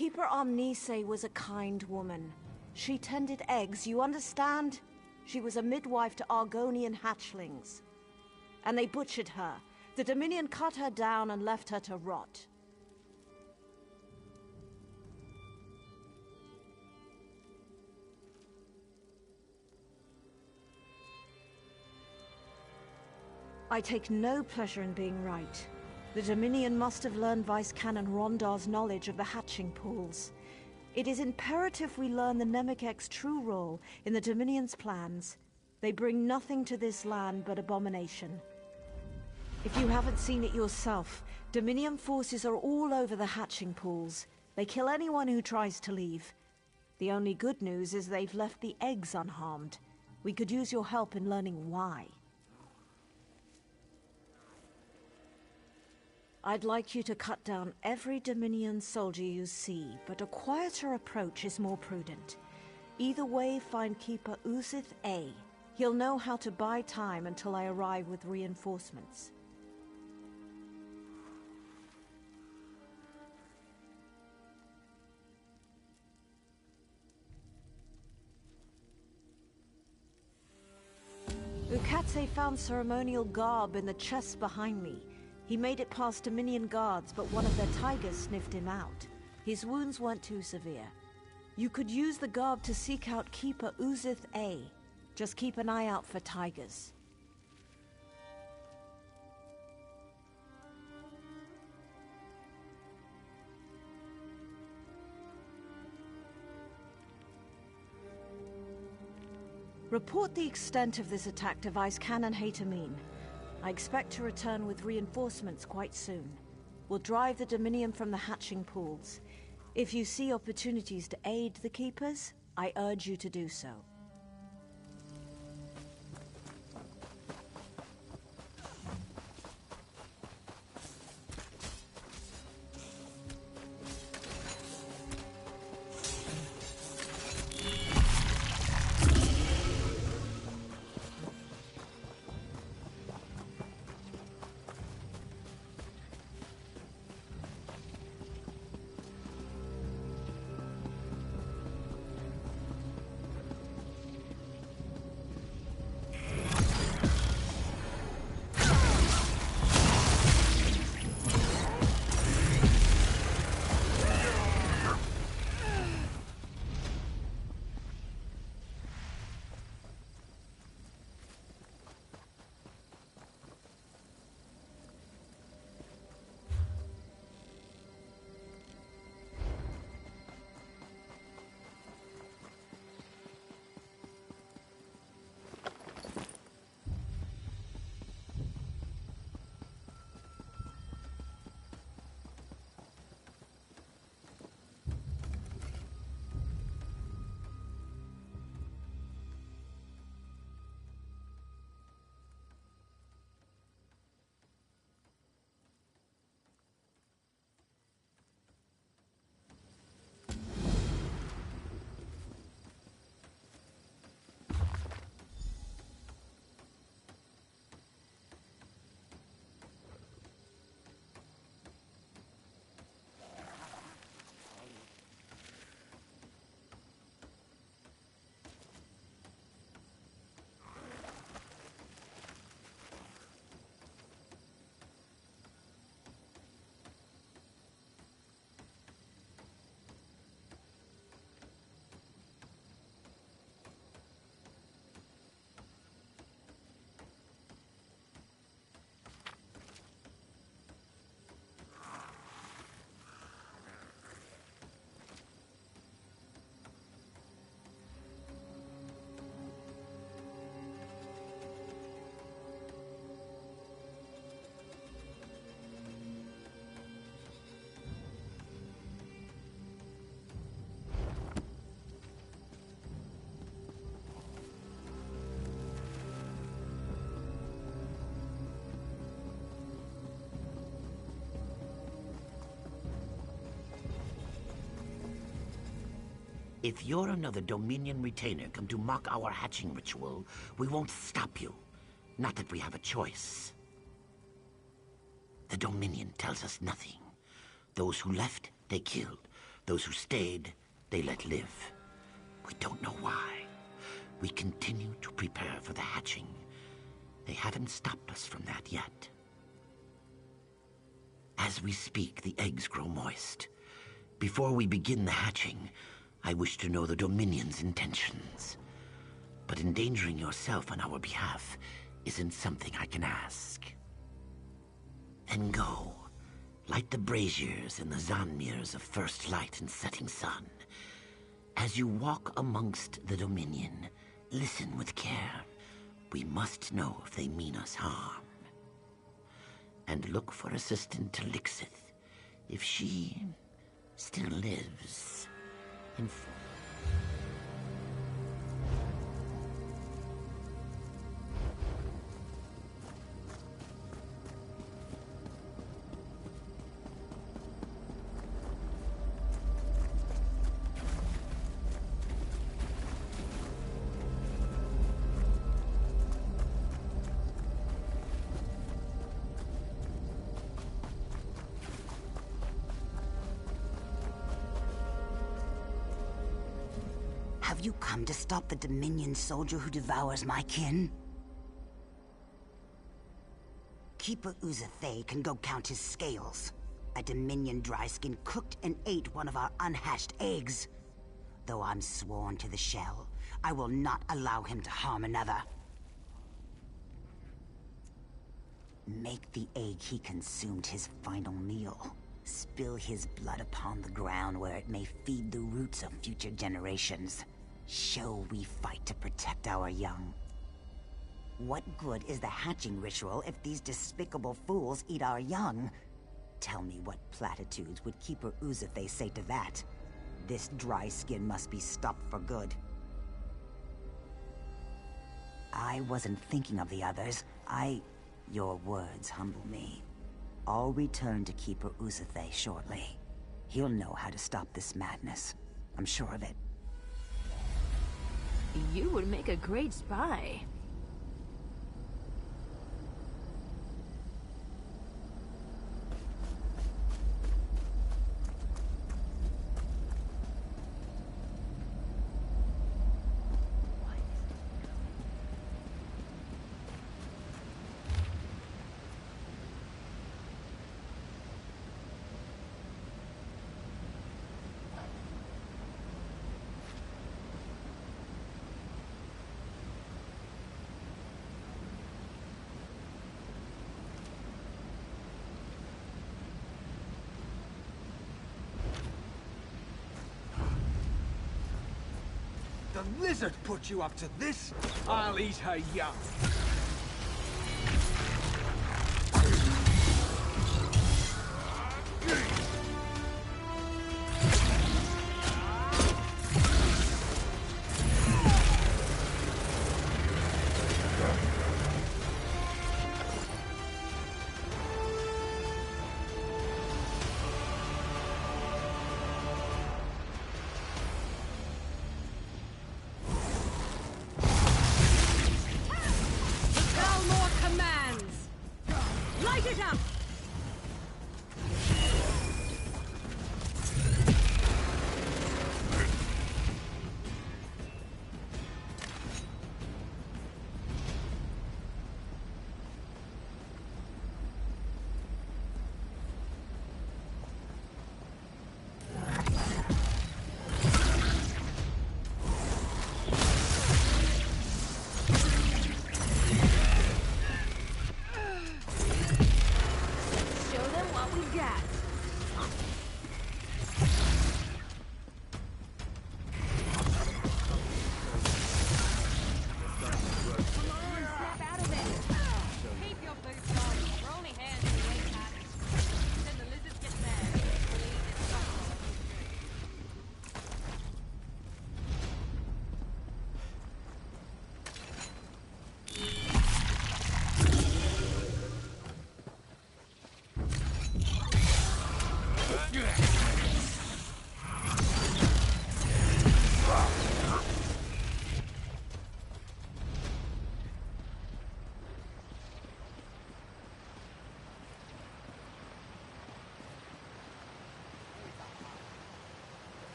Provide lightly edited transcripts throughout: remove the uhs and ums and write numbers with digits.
Keeper Omnise was a kind woman. She tended eggs, you understand? She was a midwife to Argonian hatchlings. And they butchered her. The Dominion cut her down and left her to rot. I take no pleasure in being right. The Dominion must have learned Vice Canon Rondar's knowledge of the hatching pools. It is imperative we learn the Nemikek's true role in the Dominion's plans. They bring nothing to this land but abomination. If you haven't seen it yourself, Dominion forces are all over the hatching pools. They kill anyone who tries to leave. The only good news is they've left the eggs unharmed. We could use your help in learning why. I'd like you to cut down every Dominion soldier you see, but a quieter approach is more prudent. Either way, find Keeper Uzith A. He'll know how to buy time until I arrive with reinforcements. Ukatse found ceremonial garb in the chest behind me. He made it past Dominion guards, but one of their tigers sniffed him out. His wounds weren't too severe. You could use the garb to seek out Keeper Uzith A. Just keep an eye out for tigers. Report the extent of this attack to Vice Canon Haytamine. I expect to return with reinforcements quite soon. We'll drive the Dominion from the hatching pools. If you see opportunities to aid the Keepers, I urge you to do so. If you're another Dominion retainer come to mock our hatching ritual, we won't stop you. Not that we have a choice. The Dominion tells us nothing. Those who left, they killed. Those who stayed, they let live. We don't know why. We continue to prepare for the hatching. They haven't stopped us from that yet. As we speak, the eggs grow moist. Before we begin the hatching, I wish to know the Dominion's intentions. But endangering yourself on our behalf isn't something I can ask. Then go. Light the braziers in the Zanmirs of first light and setting sun. As you walk amongst the Dominion, listen with care. We must know if they mean us harm. And look for Assistant Lixith, if she still lives. Have you come to stop the Dominion soldier who devours my kin? Keeper Uzathay can go count his scales. A Dominion dryskin cooked and ate one of our unhatched eggs. Though I'm sworn to the shell, I will not allow him to harm another. Make the egg he consumed his final meal. Spill his blood upon the ground where it may feed the roots of future generations. Show we fight to protect our young. What good is the hatching ritual if these despicable fools eat our young? Tell me what platitudes would Keeper Uzathay say to that? This dry skin must be stopped for good. I wasn't thinking of the others. Your words humble me. I'll return to Keeper Uzathay shortly. He'll know how to stop this madness. I'm sure of it. You would make a great spy. The lizard put you up to this? I'll eat her young.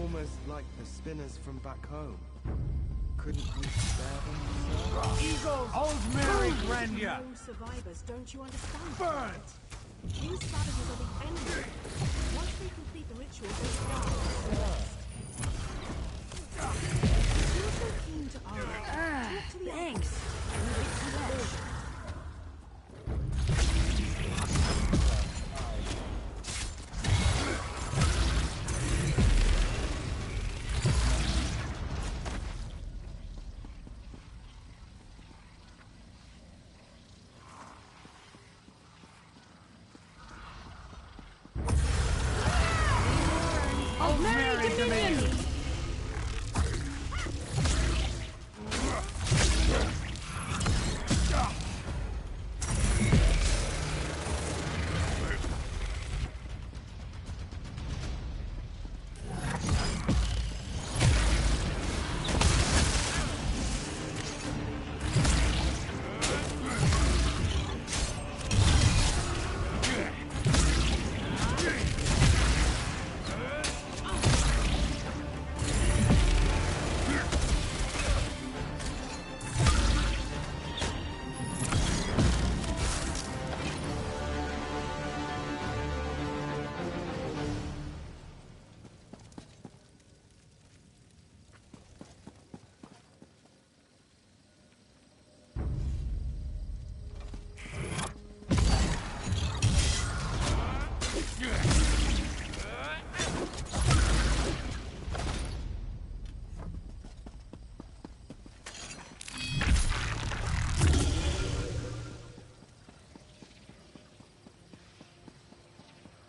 almost like the spinners from back home. Couldn't we spare them, sir? Eagles! Old Mary grandeur! No survivors, don't you understand? Burn! These savages are the enemy. Once they complete the ritual, they die. You're so keen to argue. Talk to the Thanks. Old Mary Dominion!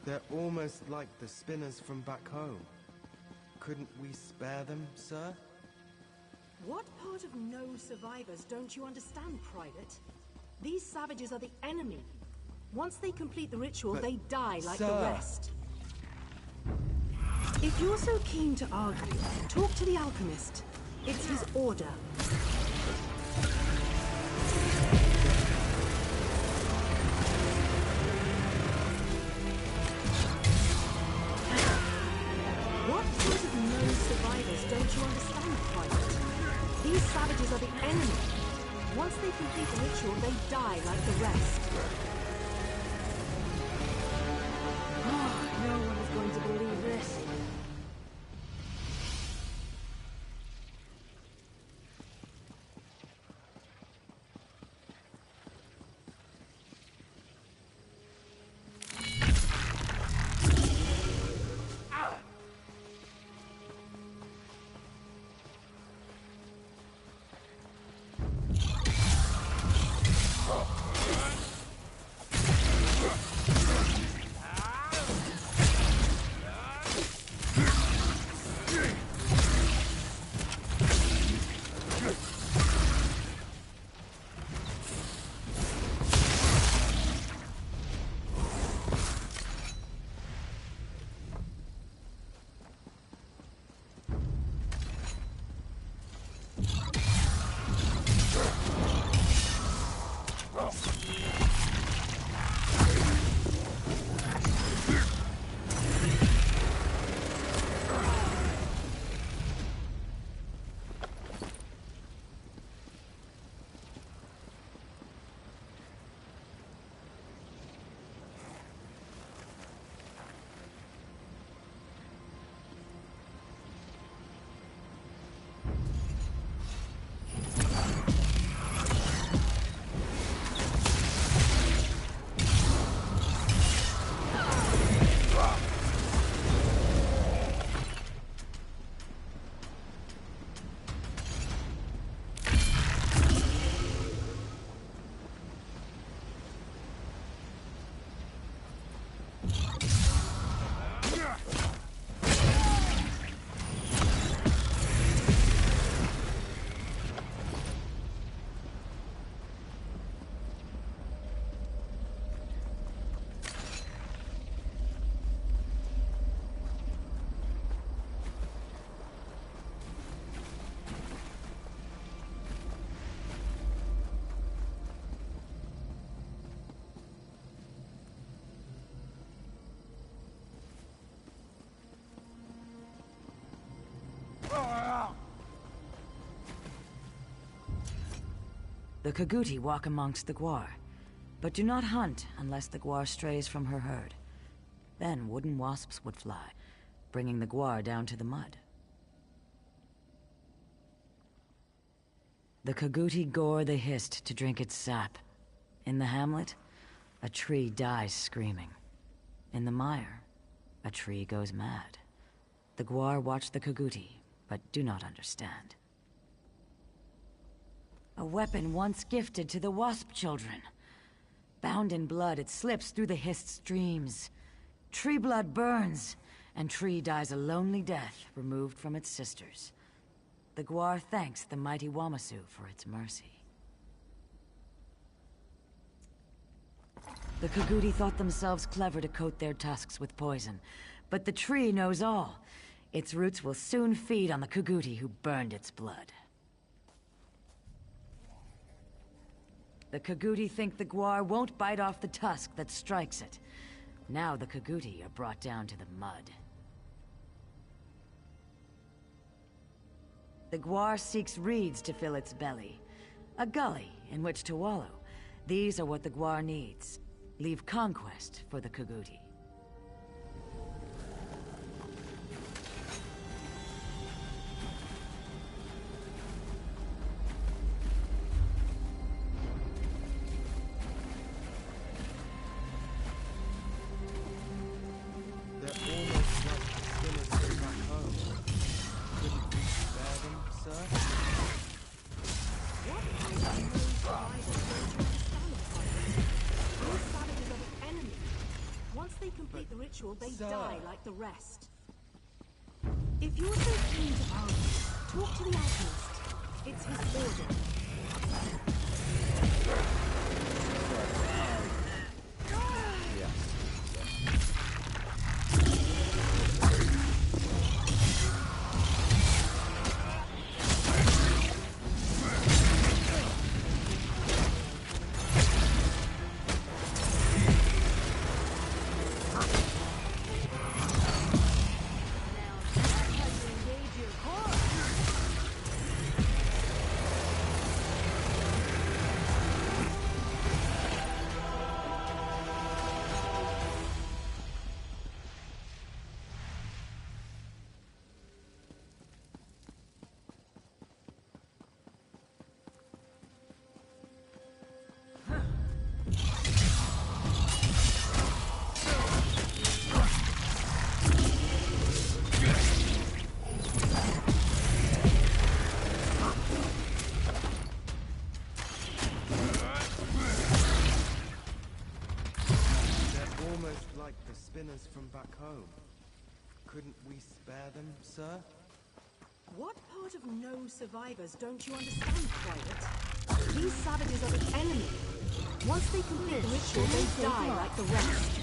They're almost like the spinners from back home. Couldn't we spare them, sir? What part of no survivors don't you understand, Private? These savages are the enemy. Once they complete the ritual, But, they die like sir. the rest. If you're so keen to argue, talk to the alchemist. It's his order. What part of no survivors don't you understand, Private? These savages are the enemy. Once they complete the ritual, they die like the rest. No one is going to believe this. The Kaguti walk amongst the Gwar, but do not hunt unless the Gwar strays from her herd. Then wooden wasps would fly, bringing the Gwar down to the mud. The Kaguti gore the Hist to drink its sap. In the hamlet, a tree dies screaming. In the mire, a tree goes mad. The Gwar watch the Kaguti, but do not understand. A weapon once gifted to the Wasp children. Bound in blood, it slips through the Hist's dreams. Tree blood burns, and Tree dies a lonely death removed from its sisters. The Gwar thanks the mighty Wamasu for its mercy. The Kaguti thought themselves clever to coat their tusks with poison, but the tree knows all. Its roots will soon feed on the Kaguti who burned its blood. The Kaguti think the Gwar won't bite off the tusk that strikes it. Now the Kaguti are brought down to the mud. The Gwar seeks reeds to fill its belly. A gully in which to wallow. These are what the Gwar needs. Leave conquest for the Kaguti. They die like the rest. If you're so keen to argue, talk to the alchemist. It's his order. Spinners from back home. Couldn't we spare them, sir? What part of no survivors don't you understand, Private? These savages are the enemy. Once they complete the ritual, they die like the rest.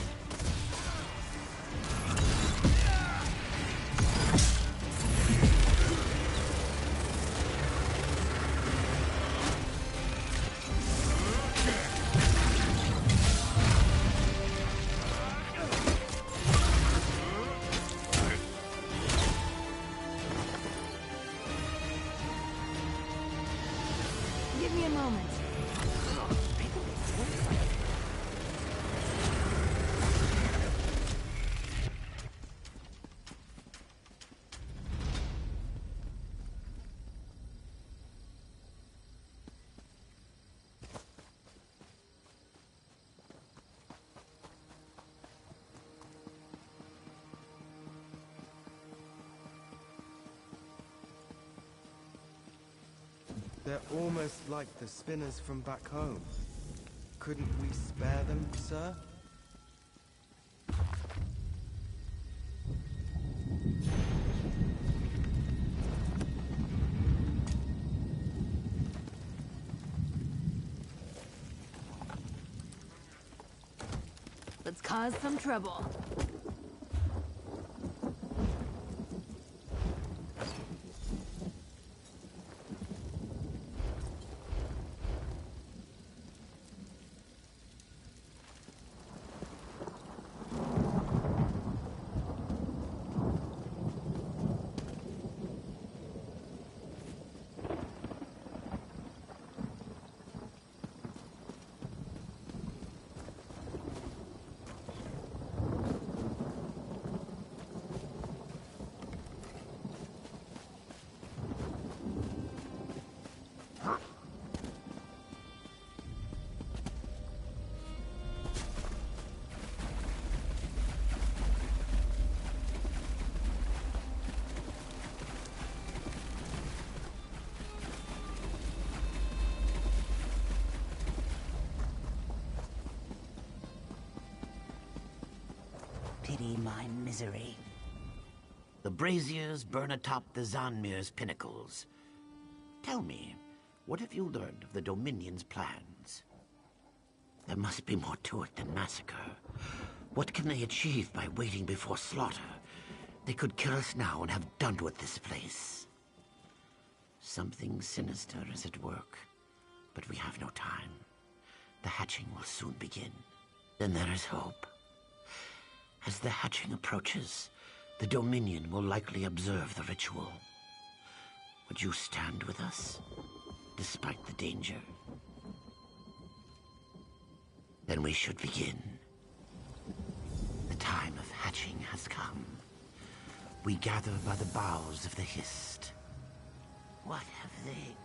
Give me a moment. They're almost like the spinners from back home. Couldn't we spare them, sir? Let's cause some trouble. pity my misery. The braziers burn atop the Zanmir's pinnacles. Tell me, what have you learned of the Dominion's plans? There must be more to it than massacre. What can they achieve by waiting before slaughter? They could kill us now and have done with this place. Something sinister is at work, but we have no time. The hatching will soon begin. Then there is hope. As the hatching approaches, the Dominion will likely observe the ritual. Would you stand with us, despite the danger? Then we should begin. The time of hatching has come. We gather by the boughs of the Hist. What have they...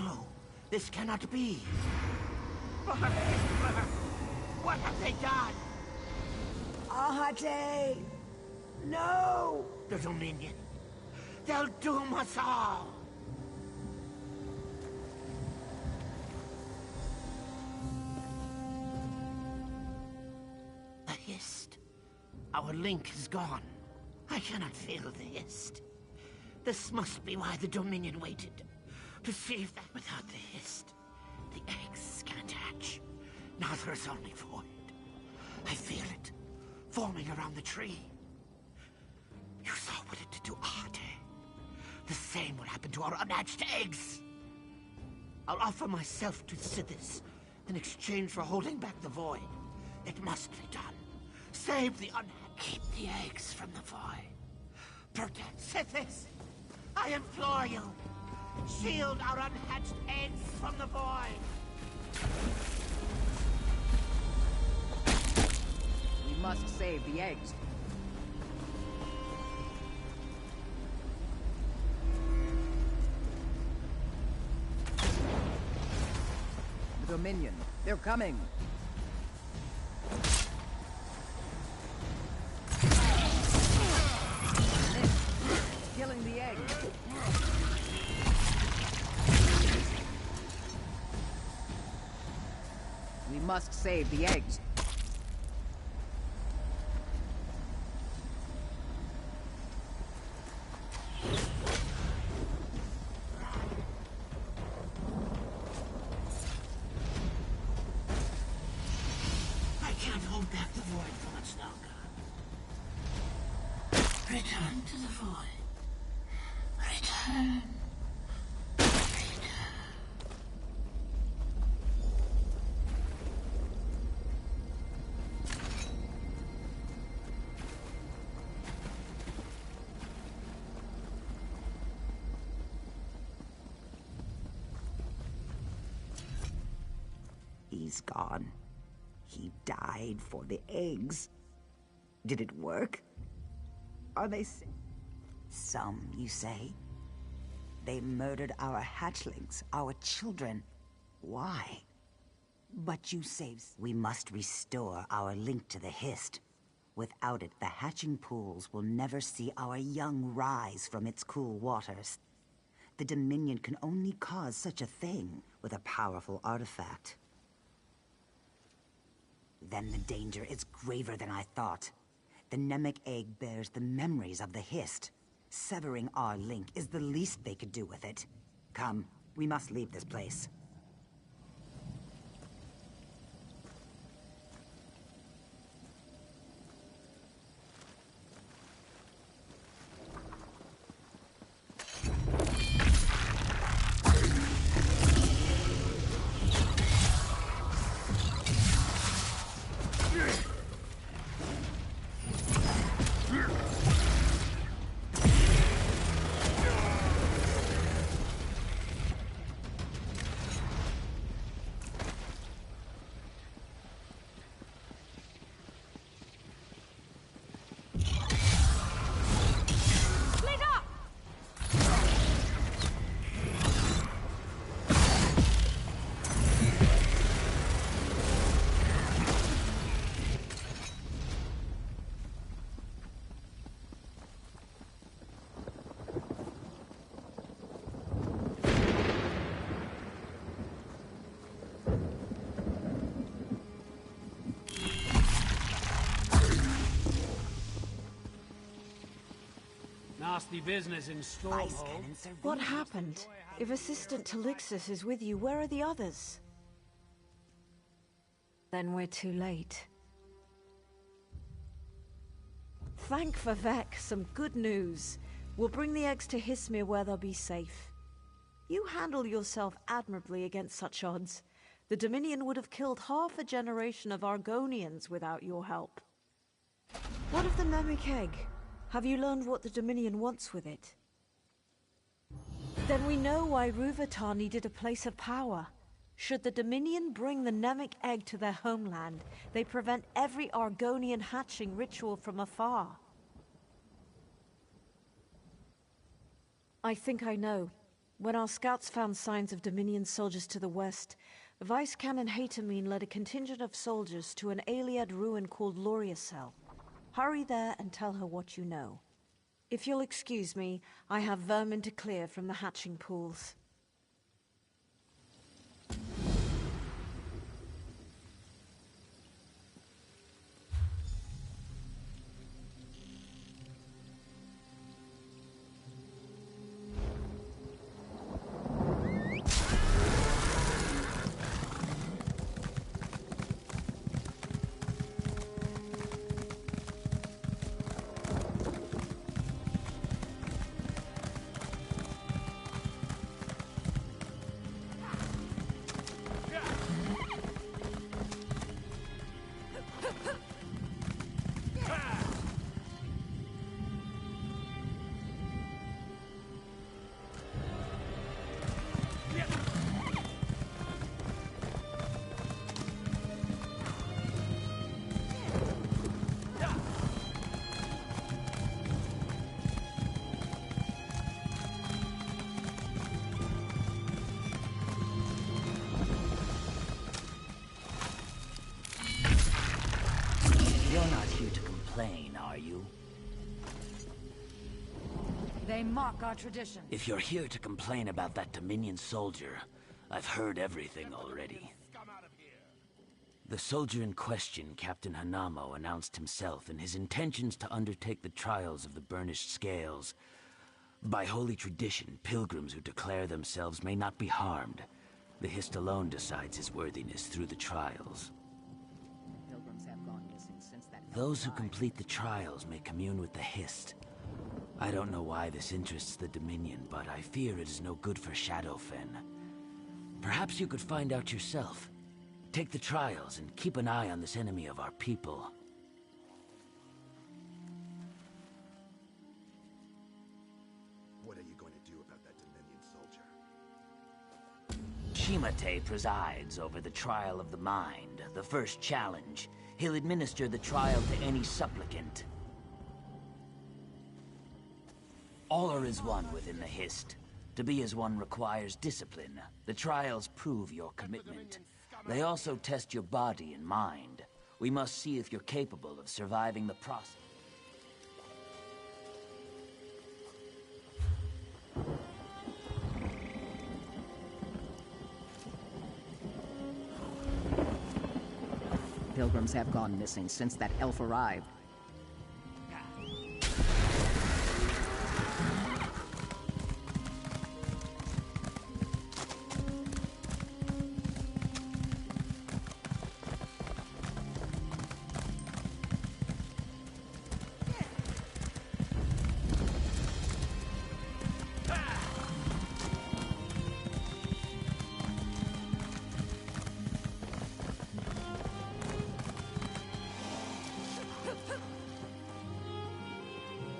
No, this cannot be. What have they done? Ahate! No! The Dominion. They'll doom us all. The Hist. Our link is gone. I cannot feel the Hist. This must be why the Dominion waited. To see if that without the Hist, the eggs can't hatch. Now there is only void. I feel it, forming around the tree. You saw what it did to Arte. The same will happen to our unhatched eggs. I'll offer myself to Sithis in exchange for holding back the void. It must be done. Save the unhatched. Keep the eggs from the void. Protect Sithis. I implore you. Shield our unhatched eggs from the void. We must save the eggs. The Dominion. They're coming. Killing the egg. We must save the eggs. I can't hold back the void for much longer. Return to the void. Return. He's gone. He died for the eggs. Did it work? Are they some, you say? They murdered our hatchlings, our children. Why? But you say we must restore our link to the Hist. Without it, the hatching pools will never see our young rise from its cool waters. The Dominion can only cause such a thing with a powerful artifact. Then the danger is graver than I thought. The Namek egg bears the memories of the Hist. Severing our link is the least they could do with it. Come, we must leave this place. nasty business in Stormhold. What happened? If Assistant Talixis is with you, where are the others? Then we're too late. Thank Vivek, some good news. We'll bring the eggs to Hismir where they'll be safe. You handle yourself admirably against such odds. The Dominion would have killed half a generation of Argonians without your help. What of the Namek egg? Have you learned what the Dominion wants with it? Then we know why Rúvatar needed a place of power. Should the Dominion bring the Namek egg to their homeland, they prevent every Argonian hatching ritual from afar. I think I know. When our scouts found signs of Dominion soldiers to the west, Vice Canon Hatamine led a contingent of soldiers to an Aliad ruin called Loriacel. Hurry there and tell her what you know. If you'll excuse me, I have vermin to clear from the hatching pools. Are you? They mock our tradition. If you're here to complain about that Dominion soldier, I've heard everything already. The soldier in question, Captain Hanamo, announced himself and his intentions to undertake the trials of the burnished scales. By holy tradition, pilgrims who declare themselves may not be harmed. The Hist alone decides his worthiness through the trials. Those who complete the trials may commune with the Hist. I don't know why this interests the Dominion, but I fear it is no good for Shadowfen. Perhaps you could find out yourself. Take the trials and keep an eye on this enemy of our people. What are you going to do about that Dominion soldier? Shimate presides over the trial of the mind, the first challenge. He'll administer the trial to any supplicant. All are as one within the Hist. To be as one requires discipline. The trials prove your commitment. They also test your body and mind. We must see if you're capable of surviving the process. Pilgrims have gone missing since that elf arrived.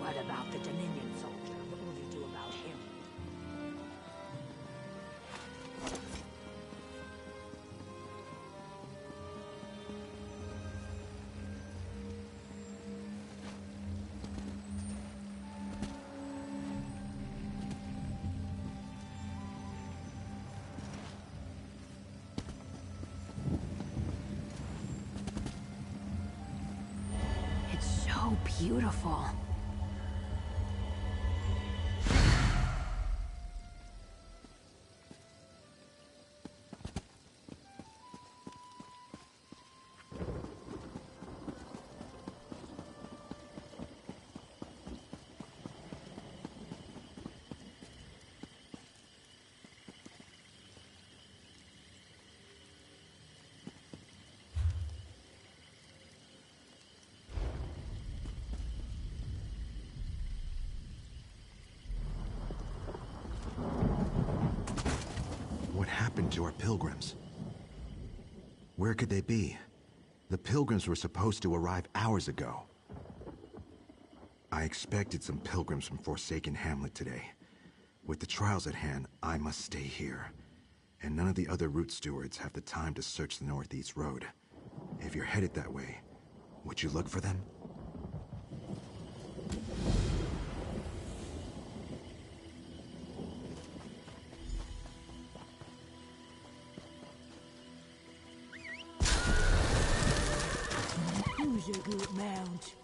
What about the Dominion soldier? What will you do about him? It's so beautiful. happened to our pilgrims? Where could they be? The pilgrims were supposed to arrive hours ago. I expected some pilgrims from Forsaken Hamlet today. With the trials at hand, I must stay here. And none of the other route stewards have the time to search the Northeast Road. If you're headed that way, would you look for them? Who's a good mount?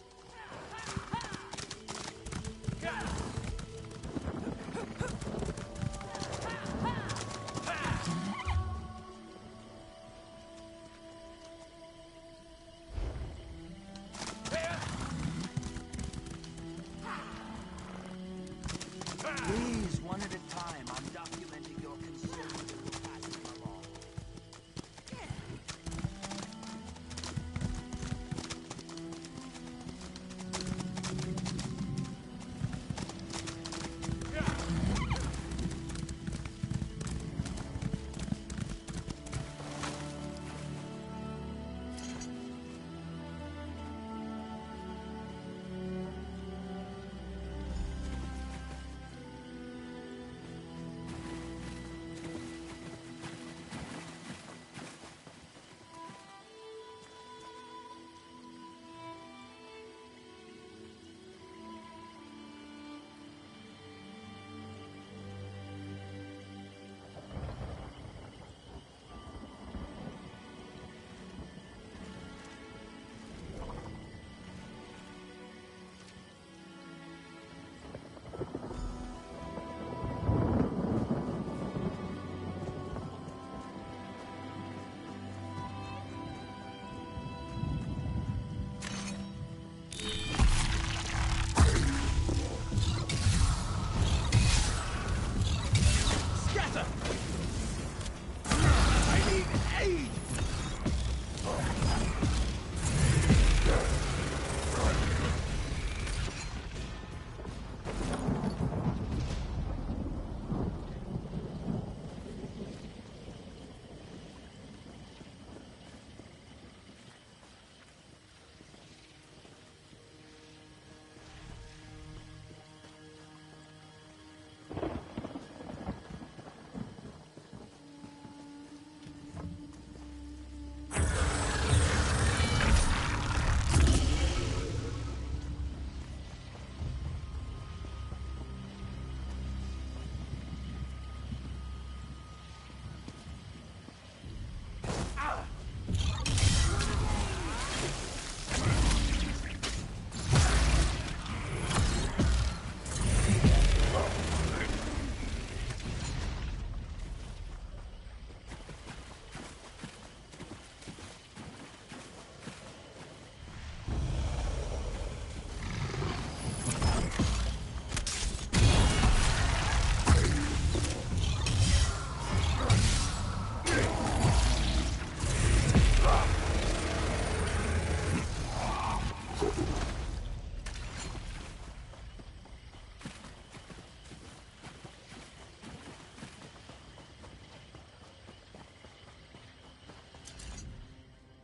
Please, one at a time. I'm documenting your concerns and will pass them along.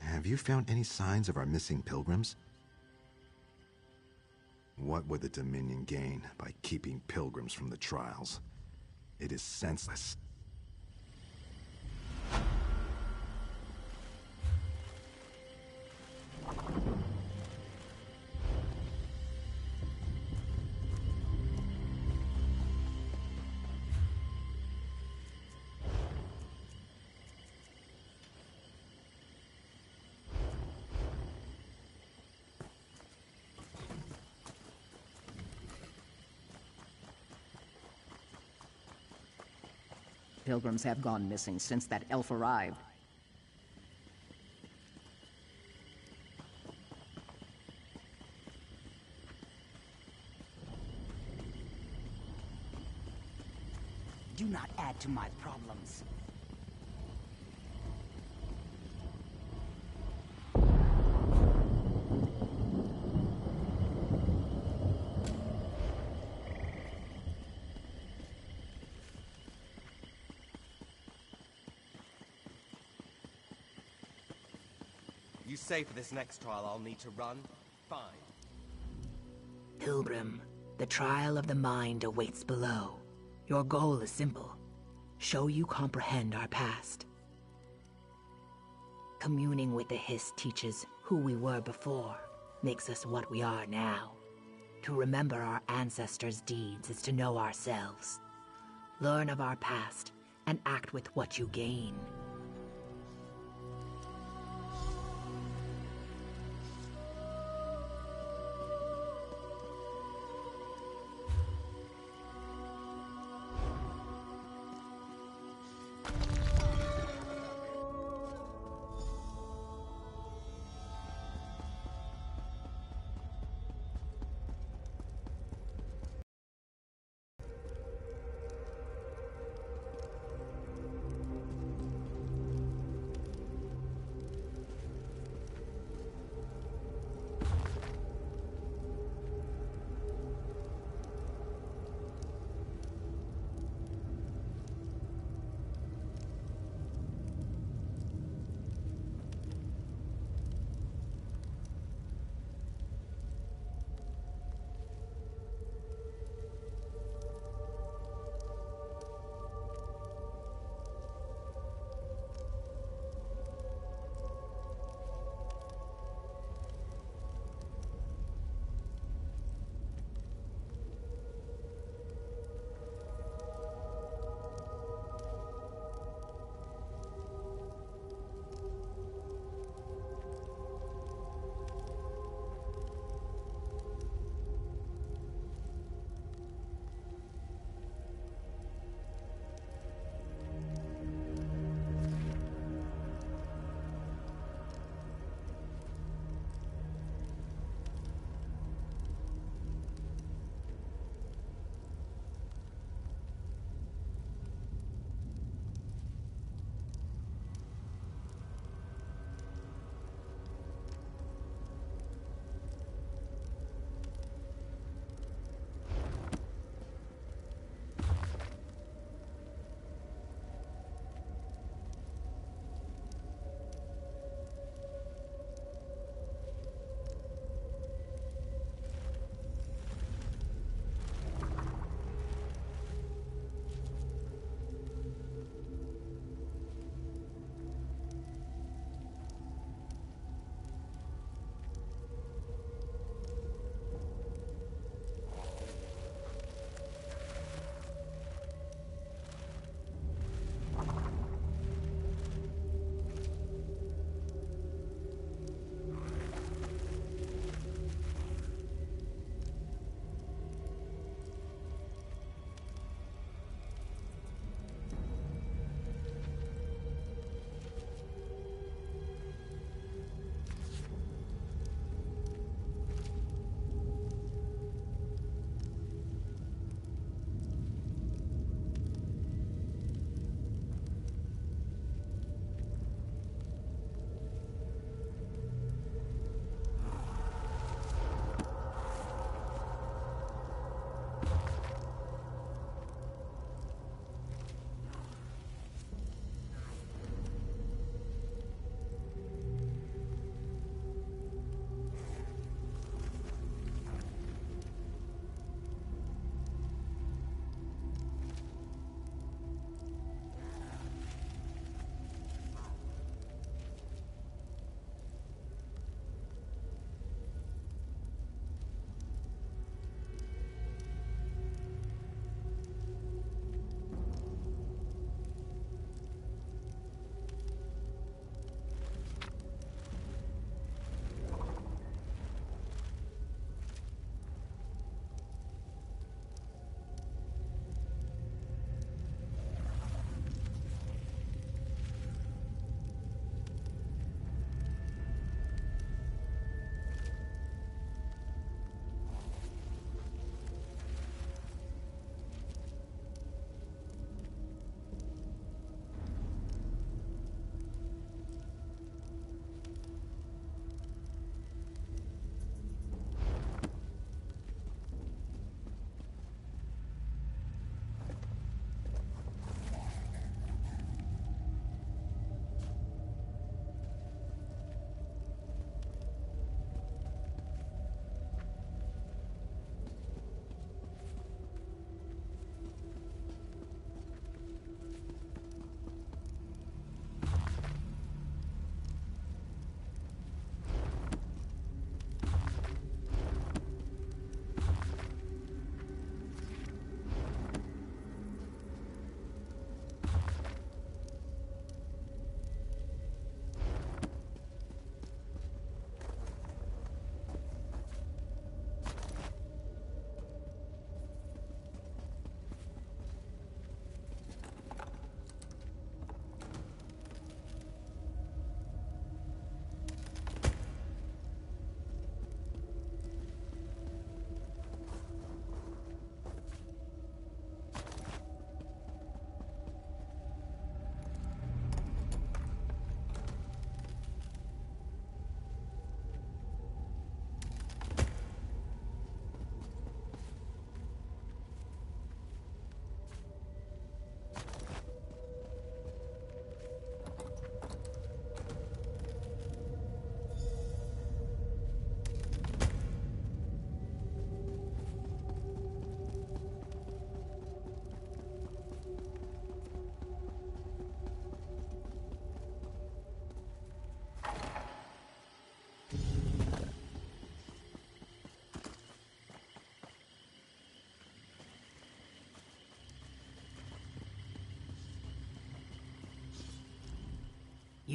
Have you found any signs of our missing pilgrims? What would the Dominion gain by keeping pilgrims from the trials? It is senseless. Pilgrims have gone missing since that elf arrived. Do not add to my problems. say for this next trial I'll need to run? Fine. Pilgrim, the trial of the mind awaits below. Your goal is simple. Show you comprehend our past. Communing with the Hiss teaches who we were before, makes us what we are now. To remember our ancestors' deeds is to know ourselves. Learn of our past, and act with what you gain.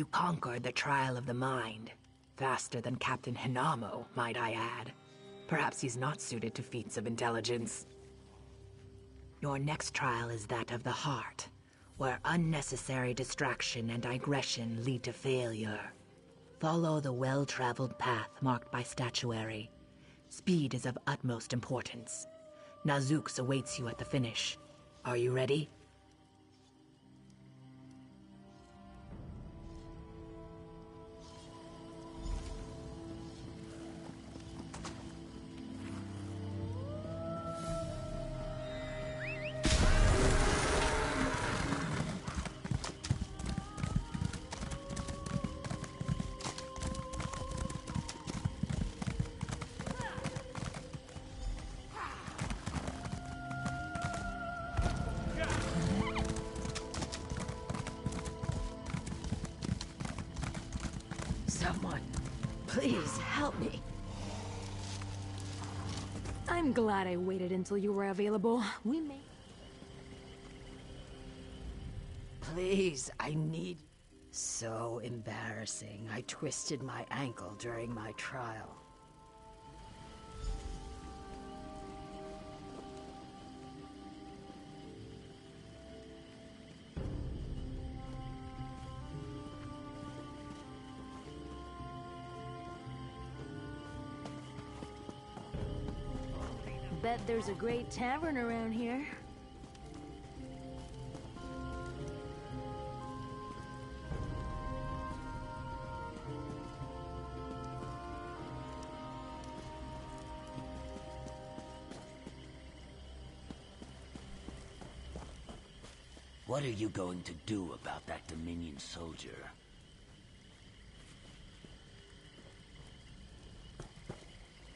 You conquered the trial of the mind. Faster than Captain Hinamo, might I add. Perhaps he's not suited to feats of intelligence. Your next trial is that of the heart, where unnecessary distraction and digression lead to failure. Follow the well-traveled path marked by statuary. Speed is of utmost importance. Nazux awaits you at the finish. Are you ready? Someone, please help me. I'm glad I waited until you were available. We may... Please, I need... So embarrassing. I twisted my ankle during my trial. Bet there's a great tavern around here. What are you going to do about that Dominion soldier?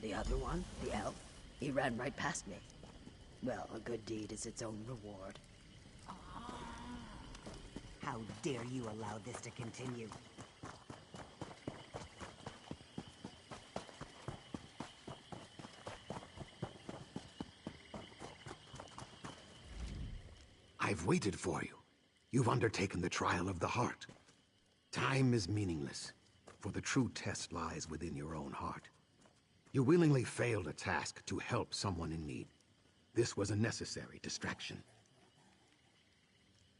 The other one, the elf, he ran right past me. Well, a good deed is its own reward. How dare you allow this to continue? I've waited for you. You've undertaken the trial of the heart. Time is meaningless, for the true test lies within your own heart. You willingly failed a task to help someone in need. This was a necessary distraction.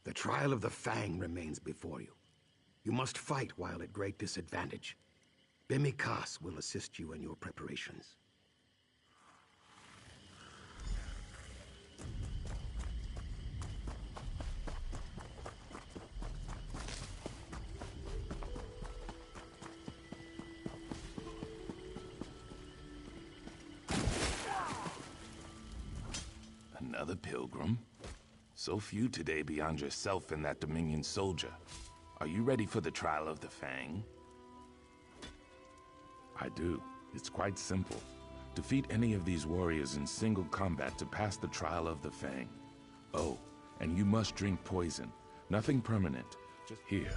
The trial of the Fang remains before you. You must fight while at great disadvantage. Bimikas will assist you in your preparations. Another pilgrim? So few today beyond yourself and that Dominion soldier. Are you ready for the trial of the Fang? I do. It's quite simple. Defeat any of these warriors in single combat to pass the trial of the Fang. Oh, and you must drink poison. Nothing permanent. Just here.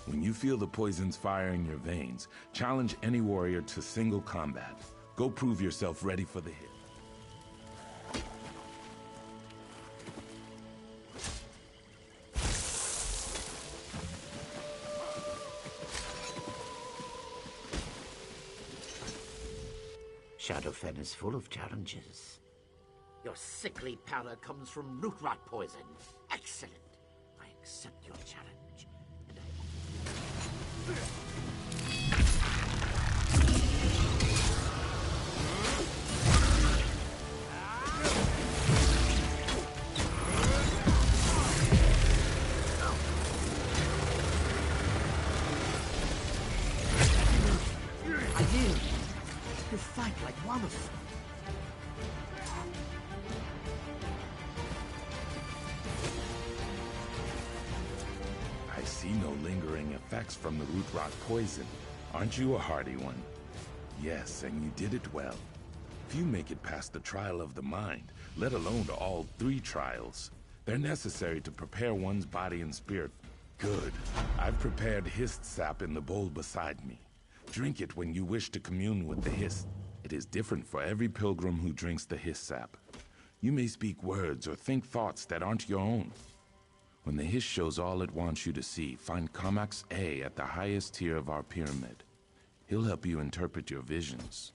When you feel the poison's fire in your veins, challenge any warrior to single combat. Go prove yourself ready for the hit. Shadowfen is full of challenges. Your sickly powder comes from root rot poison. Excellent. I accept your challenge. And I do. You fight like one of them. I see no lingering effects from the root rot poison. Aren't you a hardy one? Yes, and you did it well. Few make it past the trial of the mind, let alone to all 3 trials. They're necessary to prepare one's body and spirit. Good. I've prepared hist sap in the bowl beside me. Drink it when you wish to commune with the hist. It is different for every pilgrim who drinks the hist sap. You may speak words or think thoughts that aren't your own. When the Hist shows all it wants you to see, find Comax A at the highest tier of our pyramid. He'll help you interpret your visions.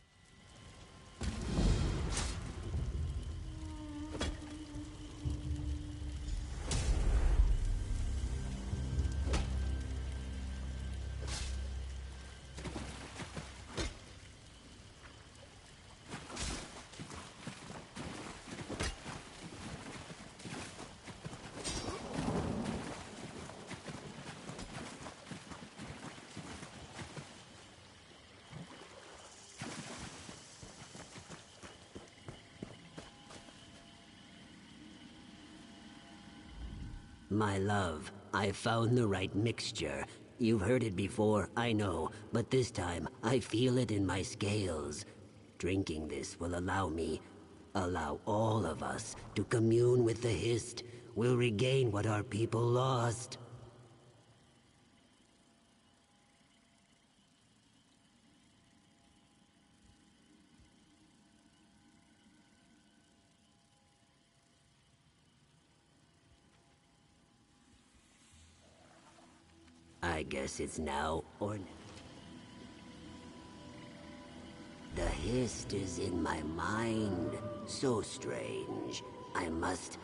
My love, I found the right mixture. You've heard it before, I know, but this time I feel it in my scales. Drinking this will allow all of us, to commune with the Hist. We'll regain what our people lost. I guess it's now or never. The Hist is in my mind. So strange. I must...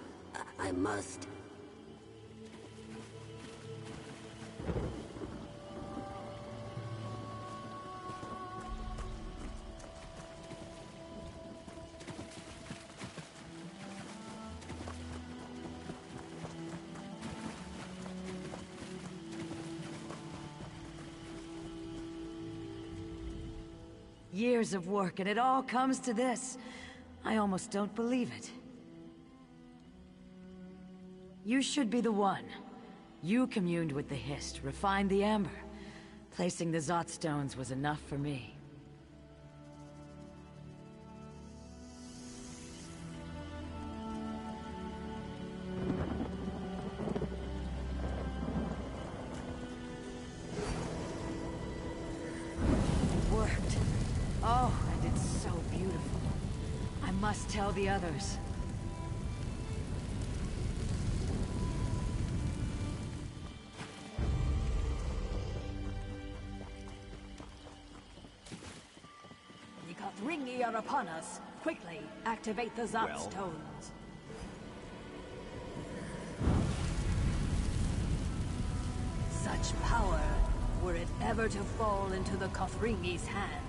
Years of work, and it all comes to this. I almost don't believe it. You should be the one. You communed with the Hist, refined the amber. Placing the Zot stones was enough for me. Tell the others. The Kothringi are upon us. Quickly, activate the Zot stones. Such power, were it ever to fall into the Kothringi's hands.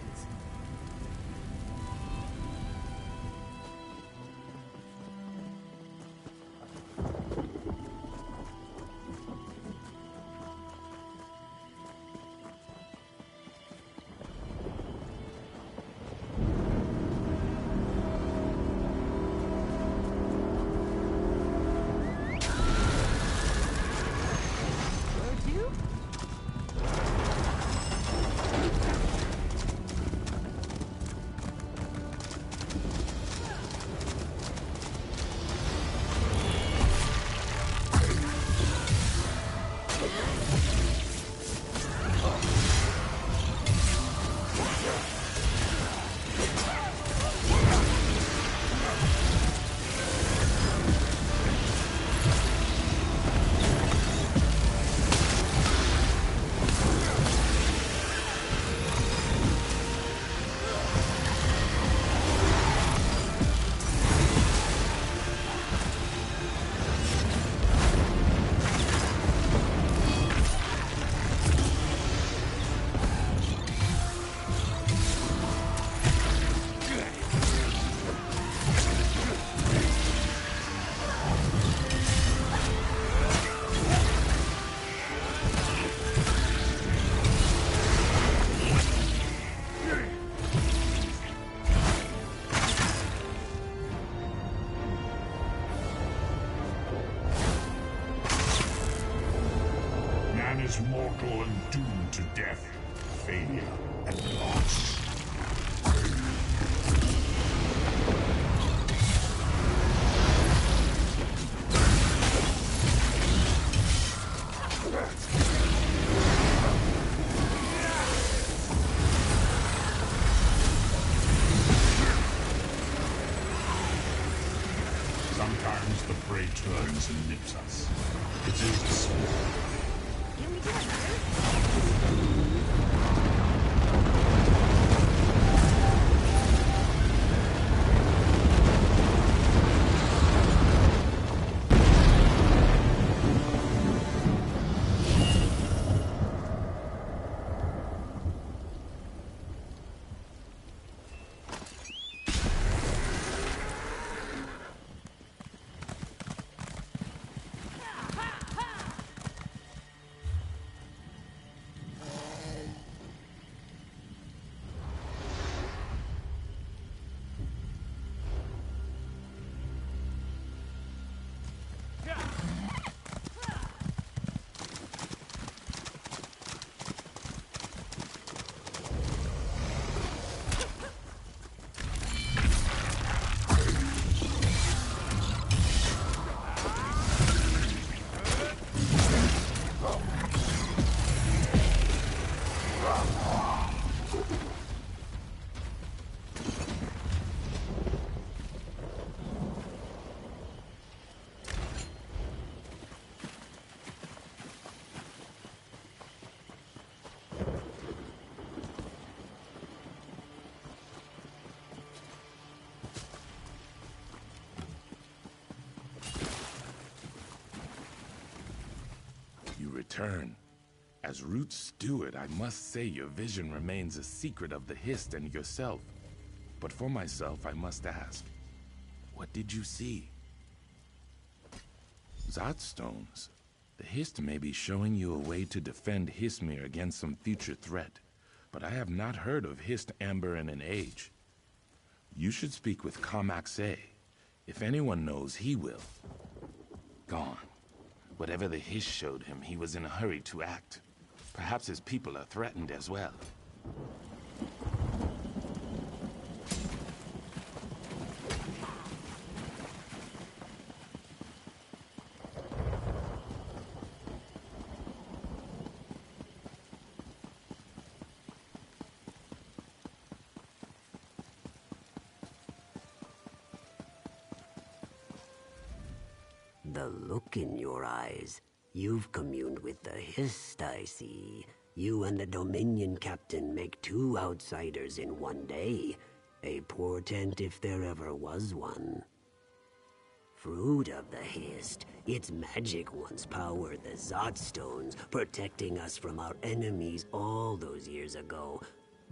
Mortal and doomed to death, failure, and loss. Sometimes the prey turns and nips us. It is a sport. Can we do it better? Return. As Root's steward, I must say your vision remains a secret of the Hist and yourself. But for myself, I must ask, what did you see? Zotstones. The Hist may be showing you a way to defend Hismir against some future threat, but I have not heard of Hist Amber in an age. You should speak with Kamaxe. If anyone knows, he will. Gone. Whatever the Hist showed him, he was in a hurry to act. Perhaps his people are threatened as well. The look in your eyes. You've communed with the Hist, I see. You and the Dominion captain make two outsiders in one day. A portent if there ever was one. Fruit of the Hist. Its magic once powered the Zotstones, protecting us from our enemies all those years ago.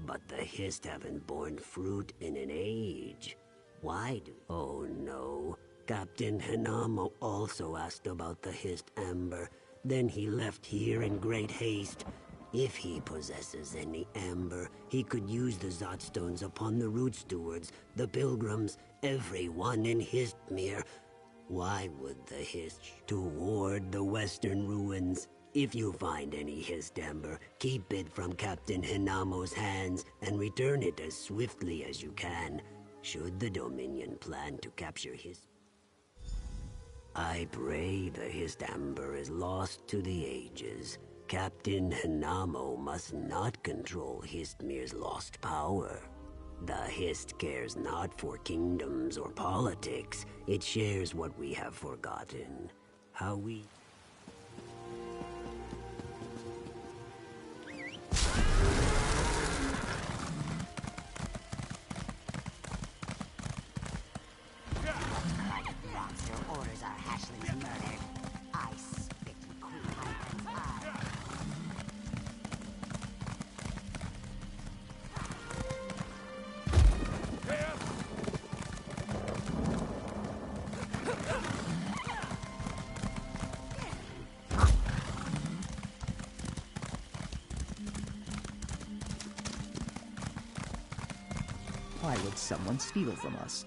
But the Hist haven't borne fruit in an age. Why do... Oh no. Captain Hinamo also asked about the Hist Amber. Then he left here in great haste. If he possesses any amber, he could use the Zotstones upon the Root Stewards, the Pilgrims, everyone in Histmir. Why would the Hist toward the western ruins? If you find any Hist Amber, keep it from Captain Hinamo's hands and return it as swiftly as you can. Should the Dominion plan to capture his... I pray the Hist Amber is lost to the ages. Captain Hinamo must not control Histmir's lost power. The Hist cares not for kingdoms or politics. It shares what we have forgotten. How we... Monster orders our hatchlings murdered. I spit in Queen Hydrant's eye. Why would someone steal from us?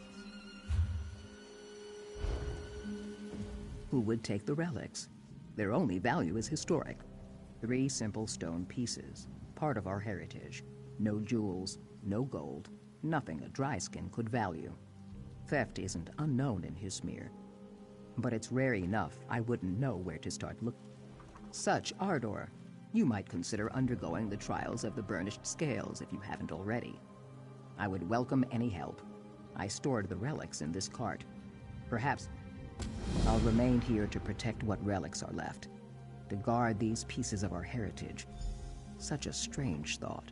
Who would take the relics? Their only value is historic. 3 simple stone pieces, part of our heritage. No jewels, no gold, nothing a dry skin could value. Theft isn't unknown in Hismir, but it's rare enough I wouldn't know where to start looking. Such ardor, you might consider undergoing the trials of the burnished scales if you haven't already. I would welcome any help. I stored the relics in this cart. Perhaps I'll remain here to protect what relics are left, to guard these pieces of our heritage. Such a strange thought.